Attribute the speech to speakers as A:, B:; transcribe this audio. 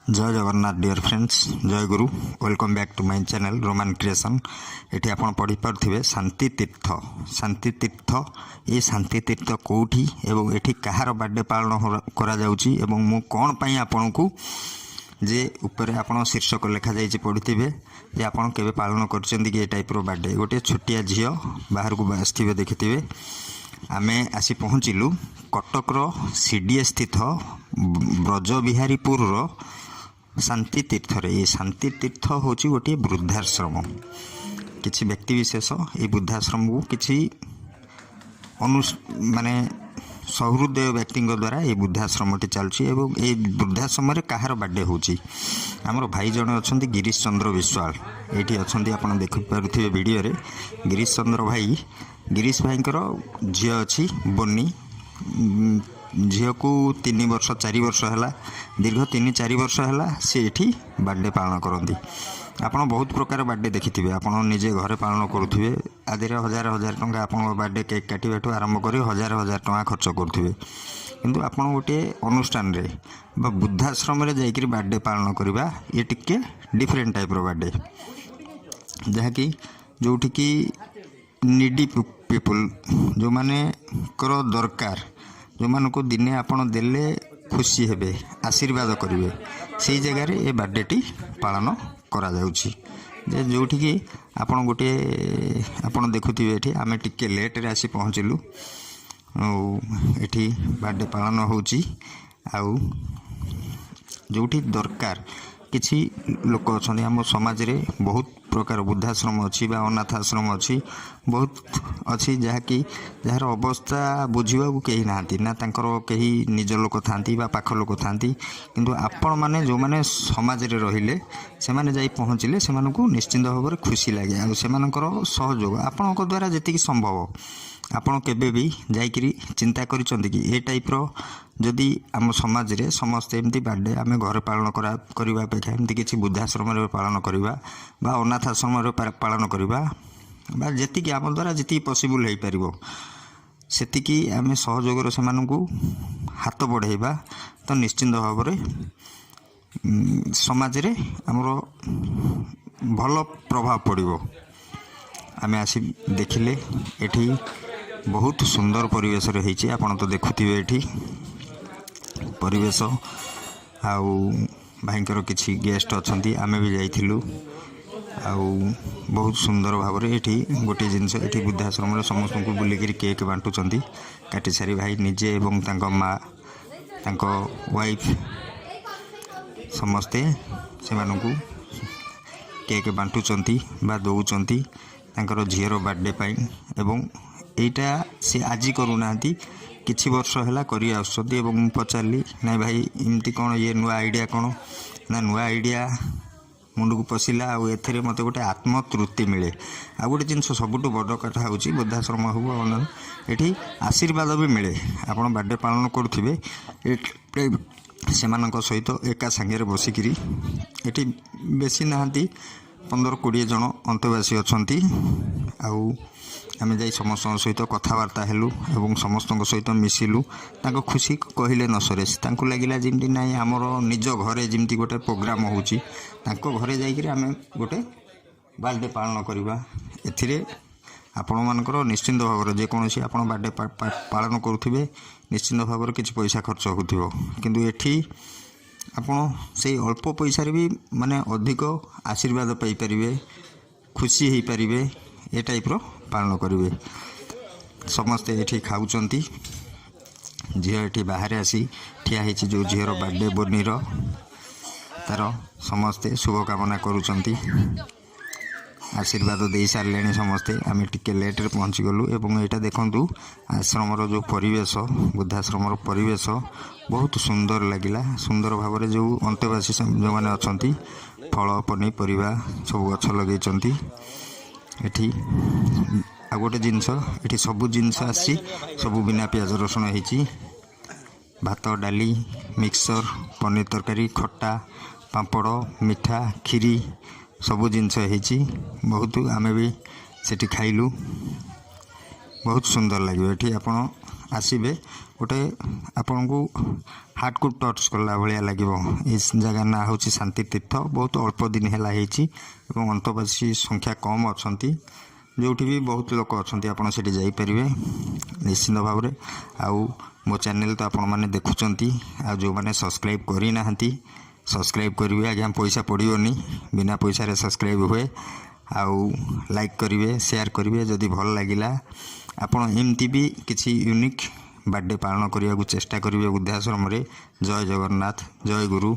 A: जय Jagannath dear friends, जय गुरु। Welcome back to my channel Roman creation. ये आप पढ़ी पारे शांति तीर्थ। शांति तीर्थ, ये शांति तीर्थ कौटी एवं ये कहार बर्थडे पालन करा जाउची एवं मु कौन पाई आपन को जे ऊपर आपन शीर्षक लिखा जाइए पढ़ी जे आपन केबे पालन करछन कि ए टाइप रो बर्थडे। गोटे छोटिया झियो बाहर को आसथिबे देखिथिबे। आमे आसी पहुँचलु कटक सीडीए स्थित ब्रजबिहारीपुर शांति तीर्थ रे। ये शांति तीर्थ हूँ गोटे वृद्धाश्रम। किसी व्यक्ति विशेष ये वृद्धाश्रम को किसी माने सहृदय व्यक्ति द्वारा ये वृद्धाश्रम चलुची एवं ये वृद्धाश्रम कहार बर्थडे होची। आमर भाई जन अच्छा गिरीश चंद्र विश्वाल ये अच्छा आप देखिपे वीडियो रे। गिरीश चंद्र भाई, गिरीश भाई झी अच्छी बोनी। झील को 3 वर्ष 4 वर्ष है, दीर्घ 3-4 वर्ष है सी ये बर्थडे पालन करती। आपड़ बहुत प्रकार बर्थडे देखिथे, आपड़ निजे घरे पालन करुवे। आदि 1000 टंका आप बर्थडे केक काटा आरंभ कर 1000 टंका खर्च करुवे। किंतु आप गोटे अनुष्ठान रे वृद्धाश्रम रे जाइकरी बर्थडे पालन करवा ये टिके डिफरेंट टाइप रो बर्थडे, जहाँकि जोठिकी नीडी पीपुल जो माने करो दरकार, जो मान को दिने आपन देले खुशी हेबे, आशीर्वाद करेंगे, से जगार ये बर्थडे टी पालन करा जाउची। जे जोठी कि आपन गोटे आपन देखुथिबे एठी आमे टिके लेट रे आसी पहुँचलु। एठी बर्थडे पालन होउची। आउ जोठी दरकार किसी लोक अच्छा आम समाज रे बहुत प्रकार वृद्धाश्रम अच्छी बा अनाथ आश्रम अच्छी बहुत अच्छी, जहाँकि जार अवस्था बुझा कहीं नहांती ना, तांकर कहीं निज लोक थांती बा पाख लोक थांती। किंतु आपण माने जो माने समाज रे रहिले से माने जाई पहुँचले से मानकु निश्चिंत भाव में खुशी लगे। आ सेमानकर सहयोग आपणक द्वारा जेतिकी संभव आपण केबे भी जाइकरी चिंता करिसंती कि ए टाइप रो जदि आम समाज रे समस्त एमती बर्थडे आमे घर पालन करवा अपेक्षा एमती किसी वृद्धाश्रम रे पालन करवा बा अनाथ आश्रम रे पालन करवा बा जेतिकी आम द्वारा जेतिकी पॉसिबल हो पारिबो सेतिकी आमे सहयोग से मानकु हाथ बढ़ाइबा तो निश्चिंत भाव में समाज रे हमरो भल प्रभाव पड़िबो। आमे आसी देखिले एठी बहुत सुंदर परिवेश रही। आपड़ तो देखुवे ये परिवेश। आउ भाईंकर किसी गेस्ट अच्छा आमे भी जाइलु। आउ बहुत सुंदर भाव में ये गोटे जिनस ये वृद्धाश्रम समस्त को बुलिक केक बांटुंट काटी सारी भाई निजे एवं तांको माँ तांको वाइफ समस्ते से मानू केक बांटुंट बा दौरान तांकर झीर बर्थडे पाई। एवं एटा से आज करूना किछि वर्ष है करी आसुछंती। एवं पचारि ना भाई इमती कौन ये नुआ आइडिया कौन ना नुआ आइडिया मुंड को पशिला। आउ एथिरे मते गोटे आत्मतृप्ति मिले। आ गोटे जिनस सबुठ बड़ कथा होची वृद्धाश्रम हो एठी आशीर्वाद भी मिले। आपण बर्थडे पालन करुथिबे सेमानक सहित एका सांगे बसिकिरी एठी बेसी नहांती 15-20 जन अंतवासी अछंती। आउ आमे जाई समस्त सहित कथबार्ता हेलु एवं समस्त सहित मिसिलु। तांको खुशी कहले न सरे। तांको लागिला जिमती नाई हमर निज घरे जिमती गोटे प्रोग्राम होउची, तांको घरे जाइकरी आमे गोटे बर्थडे पालन करवा। एथिरे आपण मानकर निश्चिंत भाव में जेकोसी आप बर्थडे पालन करुथिबे निश्चिंत भाव में किछि पैसा खर्च होउथिबो। किंतु एठी आपण से अल्प पैसा भी माने अधिक आशीर्वाद पाई परिबे, खुशी हो पारिबे, ए टाइप रो पालन करेंगे। समस्ते ये खाऊँच। झील ये बाहर आसी ठिया होती जो झीर बर्थडे बोनीर तार समस्ते शुभकामना करुँच। आशीर्वाद दे सारे समस्ते। आम टिके लेट रे पहुँची गलु। एवं यहाँ देखु आश्रम जो परिवेश वृद्धाश्रम परिवेश बहुत सुंदर लगिला। सुंदर भाव में जो अंतेवासी जो मैंने अच्छा फल पनीपरिया सब गछ लगे एठी। आ गोटे जिनस ये सबू जिनस आसी सबू बिना प्याज रसुण होती। भात डाली मिक्सर पनीर तरकारी खट्टा पापड़ मिठा खीरी सबू जिनस होती। बहुत आमे भी सेठी खाइलु। बहुत सुंदर लगे ये आपण आसबे गोटे आपण को हार्ट को टच कला भाया लगे। इस जगह ना हूँ शांति तीर्थ बहुत अल्प दिन है अंतवासी संख्या कम अच्छा जो भी बहुत लोक अच्छा आपड़ से जापरेंगे निश्चिंत भाव में। आउ मो चैनल तो आपण मैंने देखुंट आ जो मैंने सब्सक्राइब करना सब्सक्राइब करेंगे आज्ञा पैसा पड़ोनी बिना पैसा सब्सक्राइब हुए आउ लाइक करेंगे शेयर करेंगे जदि भल लगिला आपण एमती भी किसी यूनिक बर्थडे पालन करने को चेष्टा करेंगे वृद्धाश्रम। जय जगन्नाथ जय गुरु।